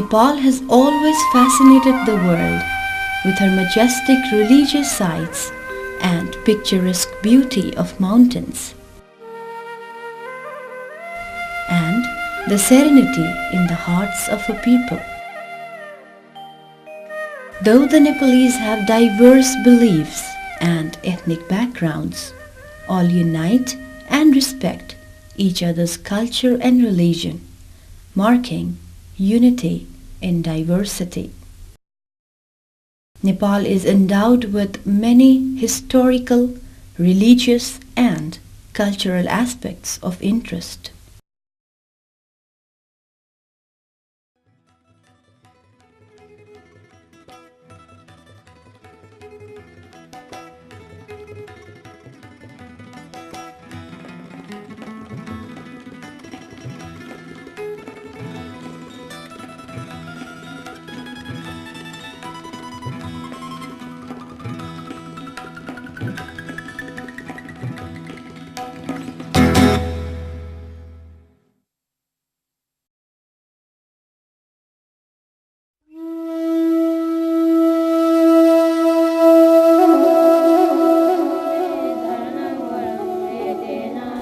Nepal has always fascinated the world with her majestic religious sites and picturesque beauty of mountains, and the serenity in the hearts of her people. Though the Nepalese have diverse beliefs and ethnic backgrounds, all unite and respect each other's culture and religion, marking unity in diversity. Nepal is endowed with many historical, religious and cultural aspects of interest.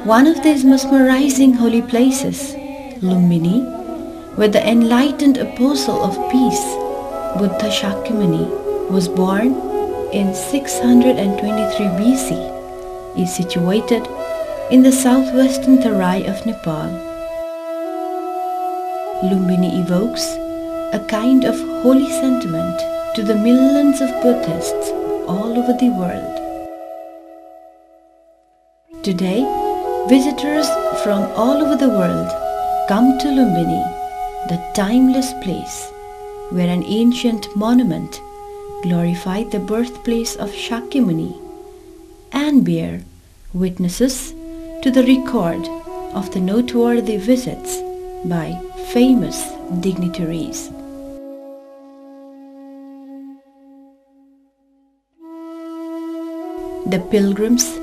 One of these mesmerizing holy places, Lumibini, where the enlightened apostle of peace, Buddha Shakyamuni, was born in 623 BC, is situated in the southwestern Terai of Nepal. Lumibini evokes a kind of holy sentiment to the millions of Buddhists all over the world. Today, visitors from all over the world come to Lumibini, the timeless place where an ancient monument glorified the birthplace of Shakyamuni and bear witnesses to the record of the noteworthy visits by famous dignitaries. The pilgrims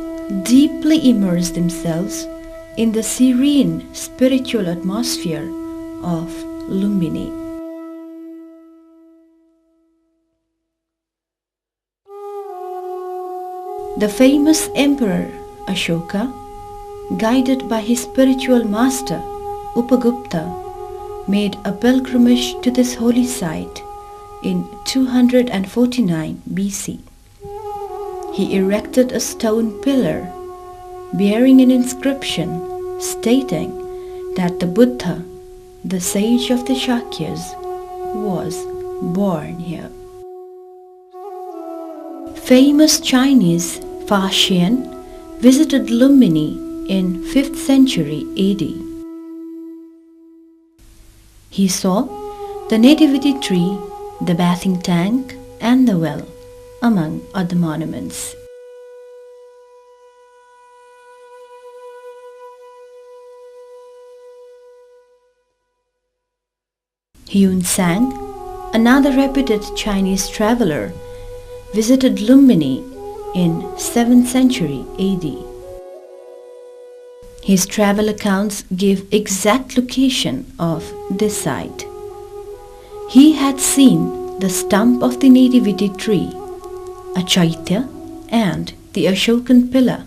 deeply immerse themselves in the serene spiritual atmosphere of Lumibini. The famous Emperor Ashoka, guided by his spiritual master Upagupta, made a pilgrimage to this holy site in 249 BC. He erected a stone pillar bearing an inscription stating that the Buddha, the sage of the Shakyas, was born here. Famous Chinese Fa Xian visited Lumibini in 5th century AD. He saw the nativity tree, the bathing tank and the well, among other monuments. Hyun Sang, another reputed Chinese traveler, visited Lumibini in 7th century AD. His travel accounts give exact location of this site. He had seen the stump of the nativity tree, a chaitya and the Ashokan pillar,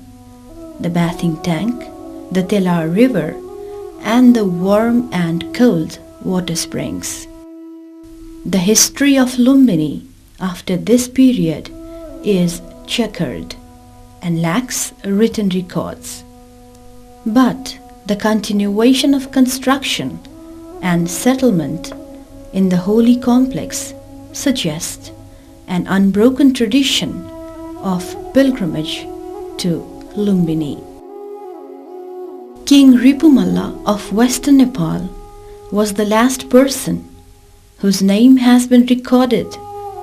the bathing tank, the Telar river and the warm and cold water springs. The history of Lumibini after this period is checkered and lacks written records. But the continuation of construction and settlement in the holy complex suggests an unbroken tradition of pilgrimage to Lumibini. King Ripumalla of Western Nepal was the last person whose name has been recorded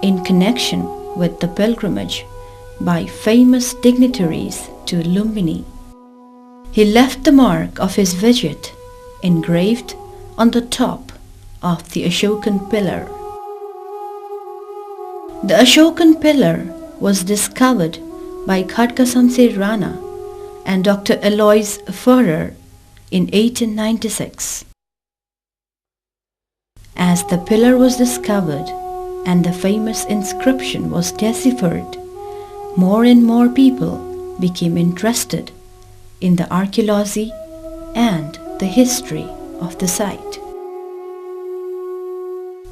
in connection with the pilgrimage by famous dignitaries to Lumibini. He left the mark of his visit engraved on the top of the Ashokan pillar. The Ashokan pillar was discovered by Khadga Samser Rana and Dr. Alois Furrer in 1896. As the pillar was discovered and the famous inscription was deciphered, more and more people became interested in the archaeology and the history of the site.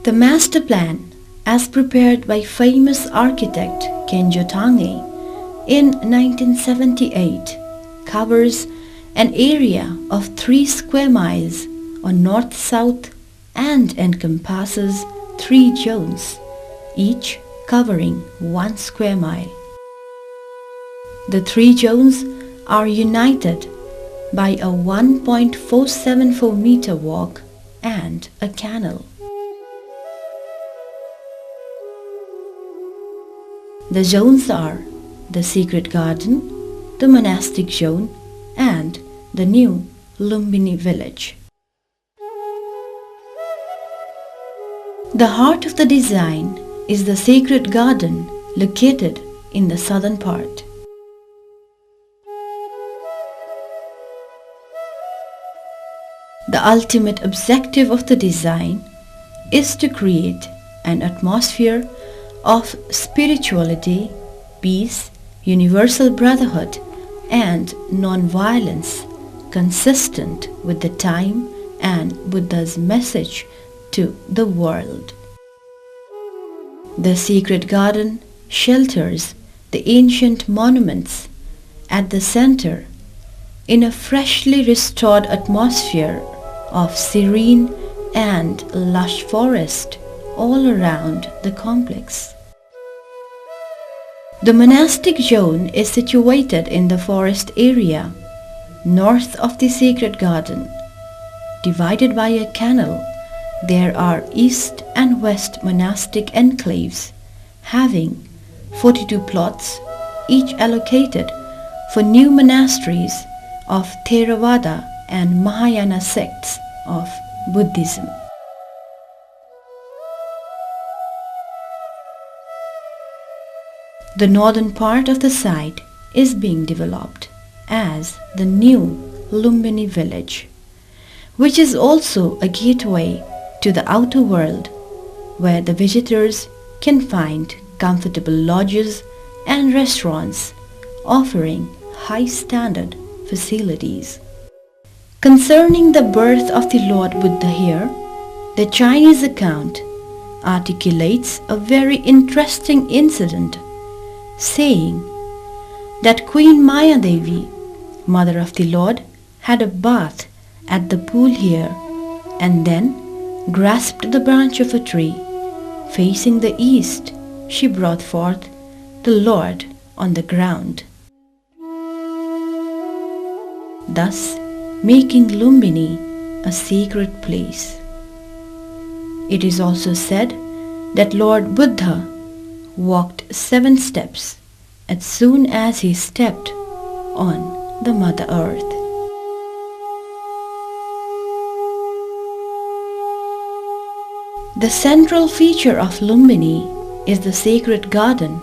The master plan, as prepared by famous architect Kenjo Tange in 1978, covers an area of 3 square miles on north-south and encompasses 3 zones, each covering 1 square mile. The 3 zones are united by a 1.474 meter walk and a canal. The zones are the Secret Garden, the Monastic Zone, and the new Lumibini village. The heart of the design is the Sacred Garden located in the southern part. The ultimate objective of the design is to create an atmosphere of spirituality, peace, universal brotherhood, and non-violence consistent with the time and Buddha's message to the world. The Secret Garden shelters the ancient monuments at the center in a freshly restored atmosphere of serene and lush forest all around the complex. The monastic zone is situated in the forest area north of the Sacred Garden. Divided by a canal, there are east and west monastic enclaves having 42 plots, each allocated for new monasteries of Theravada and Mahayana sects of Buddhism. The northern part of the site is being developed as the new Lumibini village, which is also a gateway to the outer world where the visitors can find comfortable lodges and restaurants offering high standard facilities. Concerning the birth of the Lord Buddha here, the Chinese account articulates a very interesting incident, saying that Queen Maya Devi, mother of the Lord, had a bath at the pool here and then grasped the branch of a tree. Facing the east, she brought forth the Lord on the ground, thus making Lumibini a sacred place. It is also said that Lord Buddha walked 7 steps as soon as he stepped on the Mother Earth. The central feature of Lumibini is the Sacred Garden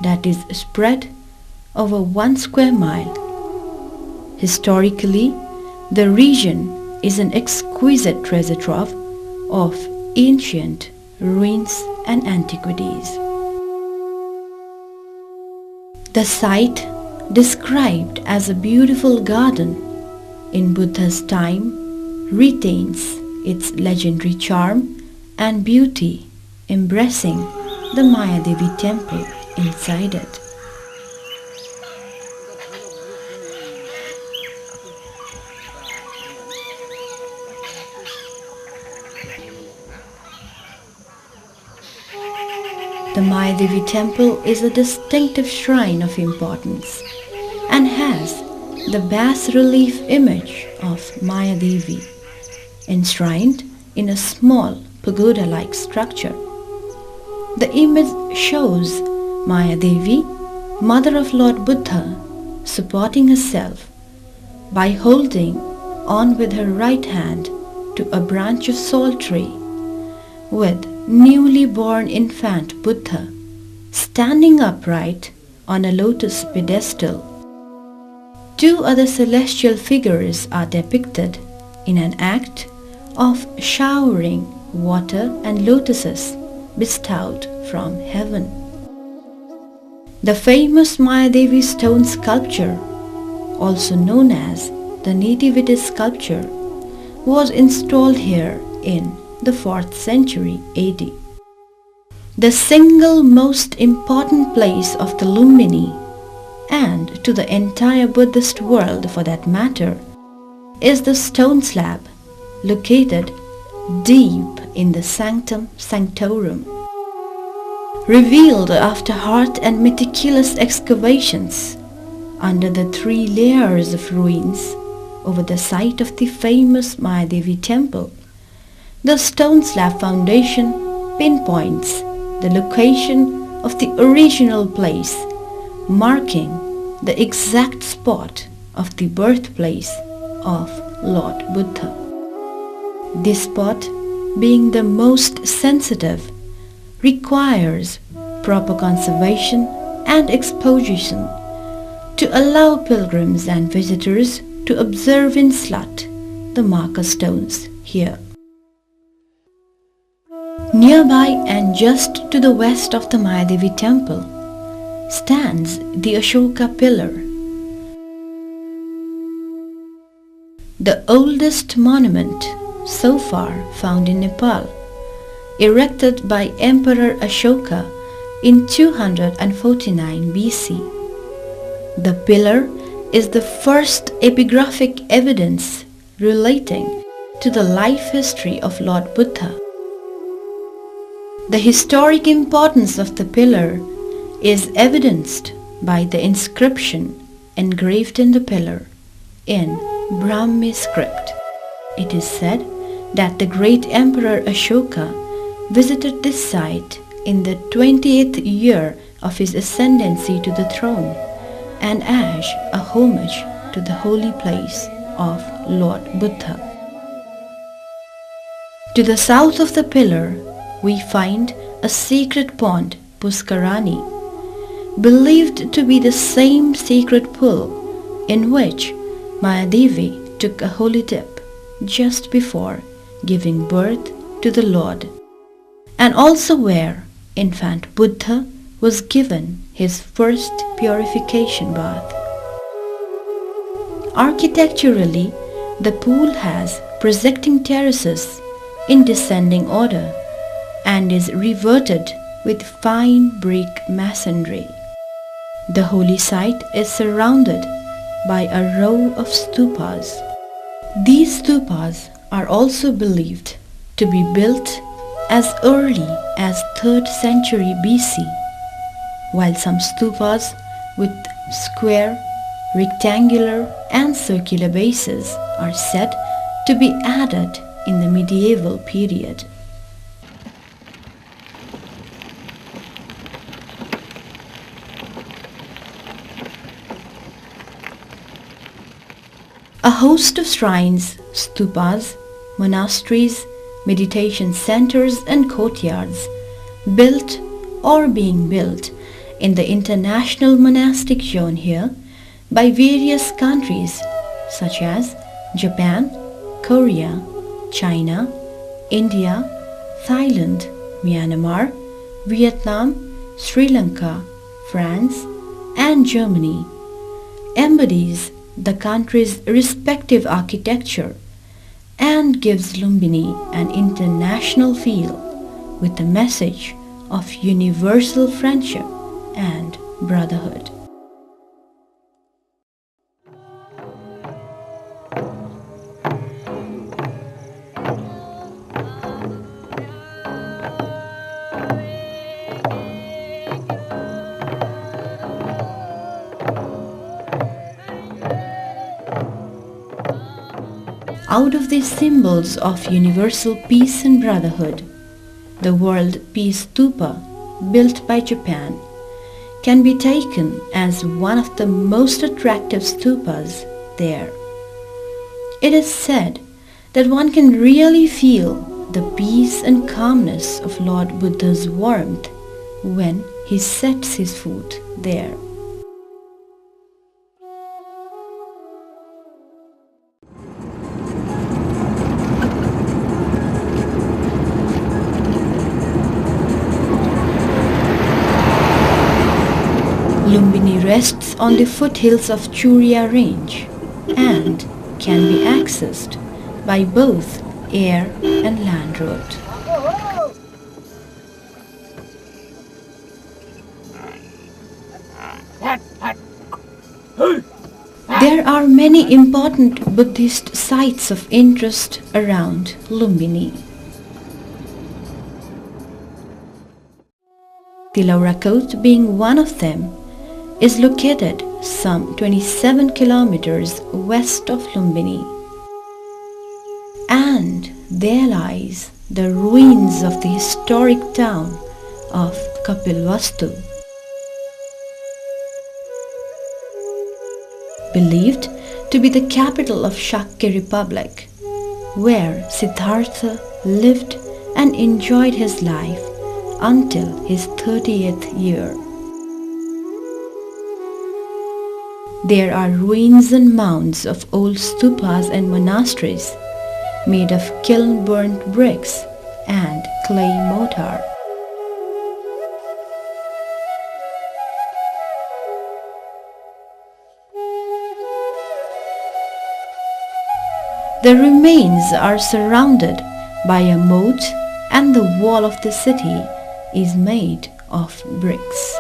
that is spread over 1 square mile. Historically, the region is an exquisite treasure trove of ancient ruins and antiquities. The site, described as a beautiful garden in Buddha's time, retains its legendary charm and beauty, embracing the Maya Devi temple inside it. The Maya Devi temple is a distinctive shrine of importance and has the bas-relief image of Maya Devi enshrined in a small pagoda-like structure. The image shows Maya Devi, mother of Lord Buddha, supporting herself by holding on with her right hand to a branch of salt tree, with newly born infant Buddha standing upright on a lotus pedestal. 2 other celestial figures are depicted in an act of showering water and lotuses bestowed from heaven. The famous Mayadevi stone sculpture, also known as the Nativity sculpture, was installed here in the 4th century AD. The single most important place of the Lumibini, and to the entire Buddhist world for that matter, is the stone slab located deep in the Sanctum Sanctorum. Revealed after hard and meticulous excavations under the 3 layers of ruins over the site of the famous Mayadevi temple, the stone slab foundation pinpoints the location of the original place, marking the exact spot of the birthplace of Lord Buddha. This spot, being the most sensitive, requires proper conservation and exposition to allow pilgrims and visitors to observe in slut the marker stones here. Nearby and just to the west of the Mayadevi temple stands the Ashoka pillar, the oldest monument so far found in Nepal, erected by Emperor Ashoka in 249 BC. The pillar is the first epigraphic evidence relating to the life history of Lord Buddha. The historic importance of the pillar is evidenced by the inscription engraved in the pillar in Brahmi script. It is said that the great Emperor Ashoka visited this site in the 20th year of his ascendancy to the throne and as a homage to the holy place of Lord Buddha. To the south of the pillar, we find a sacred pond, Puskarani, believed to be the same sacred pool in which Mayadevi took a holy dip just before giving birth to the Lord, and also where infant Buddha was given his first purification bath. Architecturally, the pool has projecting terraces in descending order and is reverted with fine brick masonry. The holy site is surrounded by a row of stupas. These stupas are also believed to be built as early as 3rd century BC, while some stupas with square, rectangular and circular bases are said to be added in the medieval period. A host of shrines, stupas, monasteries, meditation centers and courtyards built or being built in the international monastic zone here by various countries such as Japan, Korea, China, India, Thailand, Myanmar, Vietnam, Sri Lanka, France and Germany embodies the country's respective architecture and gives Lumibini an international feel with the message of universal friendship and brotherhood. Out of these symbols of universal peace and brotherhood, the World Peace Stupa, built by Japan, can be taken as one of the most attractive stupas there. It is said that one can really feel the peace and calmness of Lord Buddha's warmth when he sets his foot there. Lumbini rests on the foothills of Churia range and can be accessed by both air and land road. There are many important Buddhist sites of interest around Lumbini. Tilaura being one of them, is located some 27 kilometers west of Lumbini. And there lies the ruins of the historic town of Kapilvastu. Believed to be the capital of Shakya Republic, where Siddhartha lived and enjoyed his life until his 30th year. There are ruins and mounds of old stupas and monasteries made of kiln-burnt bricks and clay mortar. The remains are surrounded by a moat and the wall of the city is made of bricks.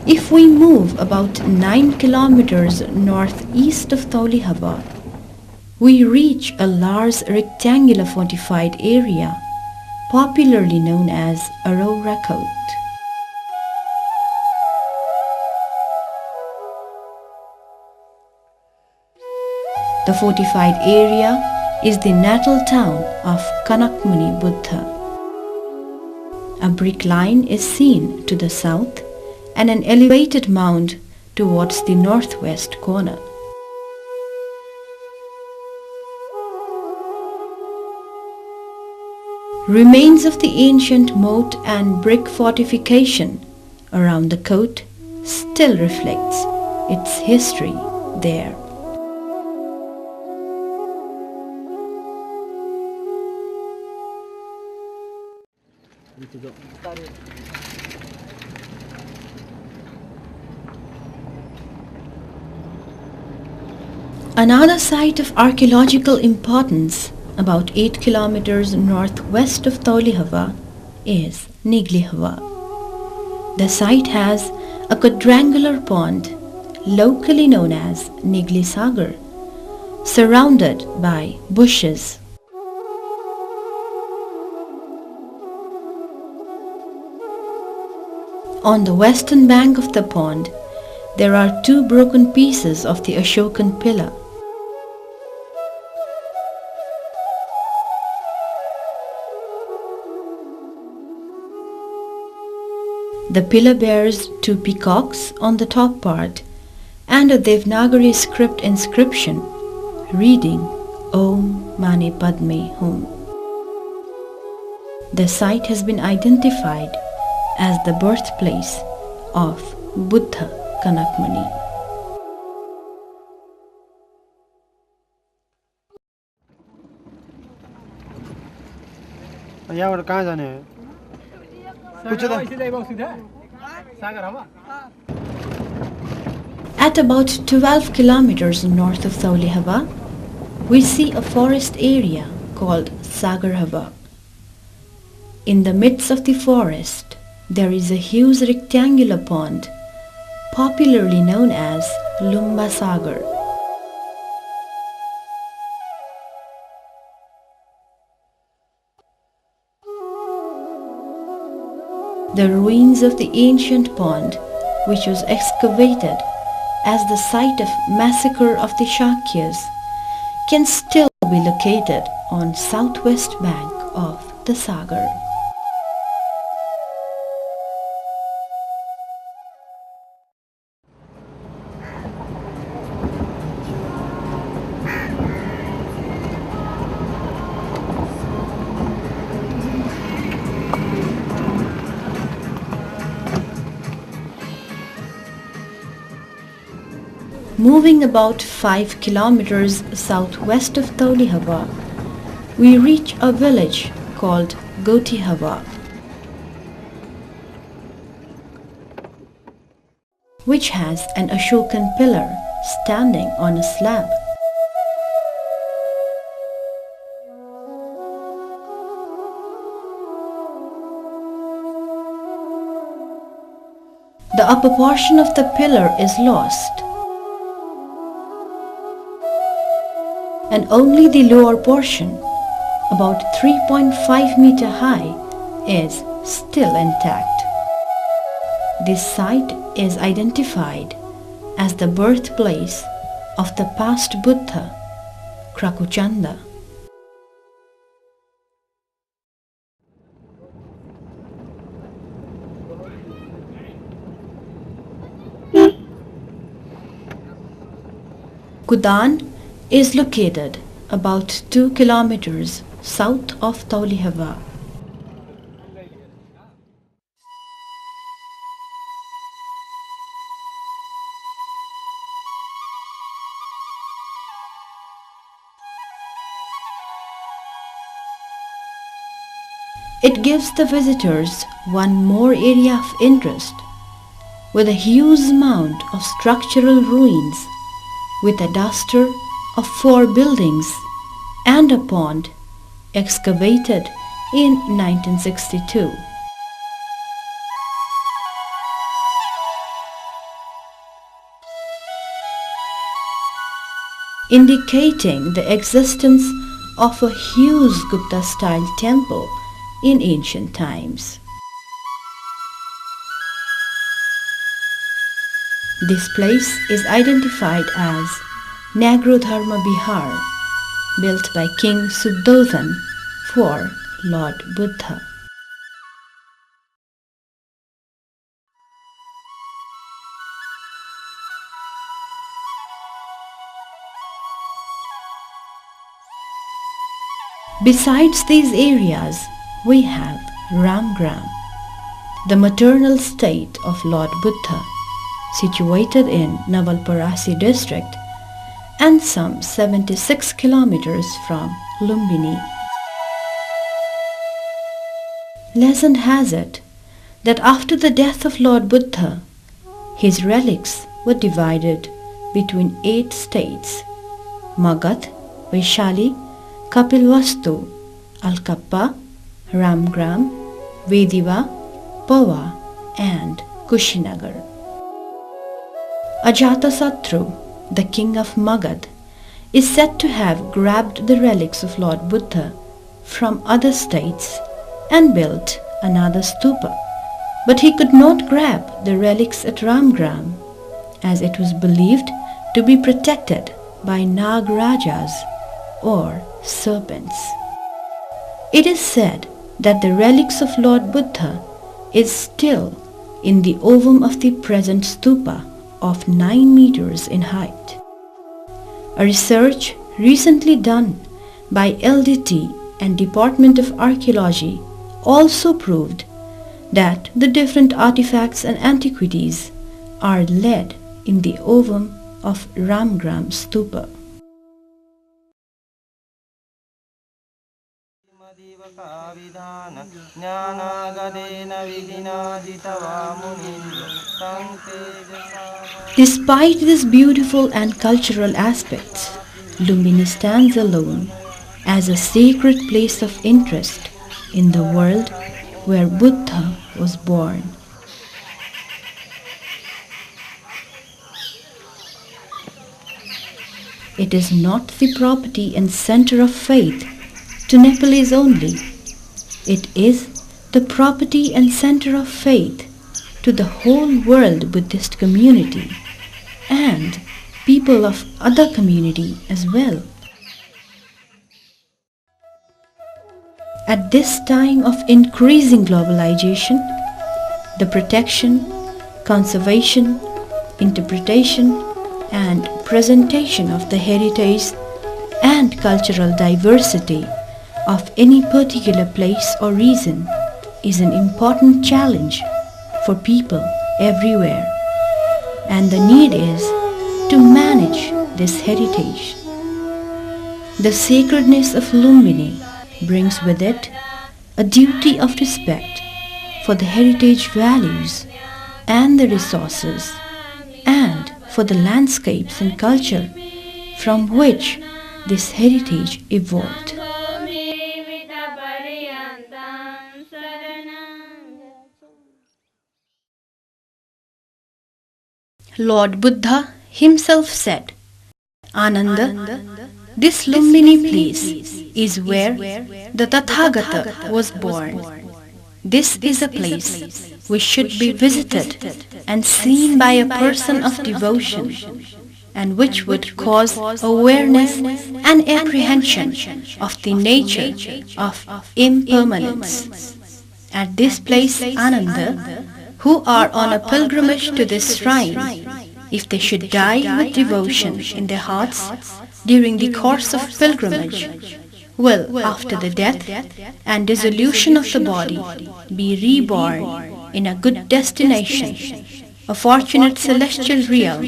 If we move about 9 kilometers northeast of Taulihava, we reach a large rectangular fortified area popularly known as Aurora Coat. The fortified area is the natal town of Kanakmuni Buddha. A brick line is seen to the south and an elevated mound towards the northwest corner. Remains of the ancient moat and brick fortification around the coat still reflects its history there. Another site of archaeological importance about 8 kilometers northwest of Taulihava is Niglihava. The site has a quadrangular pond locally known as Nigli Sagar, surrounded by bushes. On the western bank of the pond, there are 2 broken pieces of the Ashokan pillar. The pillar bears 2 peacocks on the top part and a Devanagari script inscription reading Om Mani Padme Hum. The site has been identified as the birthplace of Buddha Kanakmuni. यहाँबाट कहाँ जाने हो? At about 12 kilometers north of Taulihava, we see a forest area called Sagarhava. In the midst of the forest, there is a huge rectangular pond, popularly known as Lumba Sagar. The ruins of the ancient pond, which was excavated as the site of massacre of the Shakyas, can still be located on southwest bank of the Sagar. Moving about 5 kilometers southwest of Taulihawa, we reach a village called Gotihawa, which has an Ashokan pillar standing on a slab. The upper portion of the pillar is lost, and only the lower portion, about 3.5 meter high, is still intact. This site is identified as the birthplace of the past Buddha, Krakuchanda. Kudan is located about 2 kilometers south of Taulihawa. It gives the visitors one more area of interest, with a huge mound of structural ruins, with a duster of 4 buildings and a pond excavated in 1962. Indicating the existence of a huge Gupta-style temple in ancient times. This place is identified as Nagrodharma Bihar, built by King Suddhodhan for Lord Buddha. Besides these areas, we have Ramgram, the maternal state of Lord Buddha, situated in Navalparasi district and some 76 kilometers from Lumbini. Legend has it that after the death of Lord Buddha, his relics were divided between 8 states: Magadh, Vaishali, Kapilvastu, Alkappa, Ramgram, Vediva, Pawa and Kushinagar. Ajatasattu, the king of Magadh, is said to have grabbed the relics of Lord Buddha from other states and built another stupa. But he could not grab the relics at Ramgram, as it was believed to be protected by Nagrajas or serpents. It is said that the relics of Lord Buddha is still in the ovum of the present stupa of 9 meters in height. A research recently done by LDT and Department of Archaeology also proved that the different artifacts and antiquities are laid in the ovum of Ramgram stupa. Despite these beautiful and cultural aspects, Lumibini stands alone as a sacred place of interest in the world where Buddha was born. It is not the property and center of faith to Nepalese only. It is the property and center of faith to the whole world Buddhist community and people of other community as well. At this time of increasing globalization, the protection, conservation, interpretation and presentation of the heritage and cultural diversity of any particular place or region is an important challenge for people everywhere, and the need is to manage this heritage. The sacredness of Lumbini brings with it a duty of respect for the heritage values and the resources, and for the landscapes and culture from which this heritage evolved. Lord Buddha himself said, Ananda, this Lumbini place is where the Tathagata was born. This is a place which should be visited and seen by a person of devotion, and which would cause awareness and apprehension of the nature of impermanence. At this place, Ananda, who are on a pilgrimage to this shrine, if they should die with devotion in their hearts during the course of pilgrimage, will, after the death and dissolution of the body, be reborn in a good destination, a fortunate celestial realm,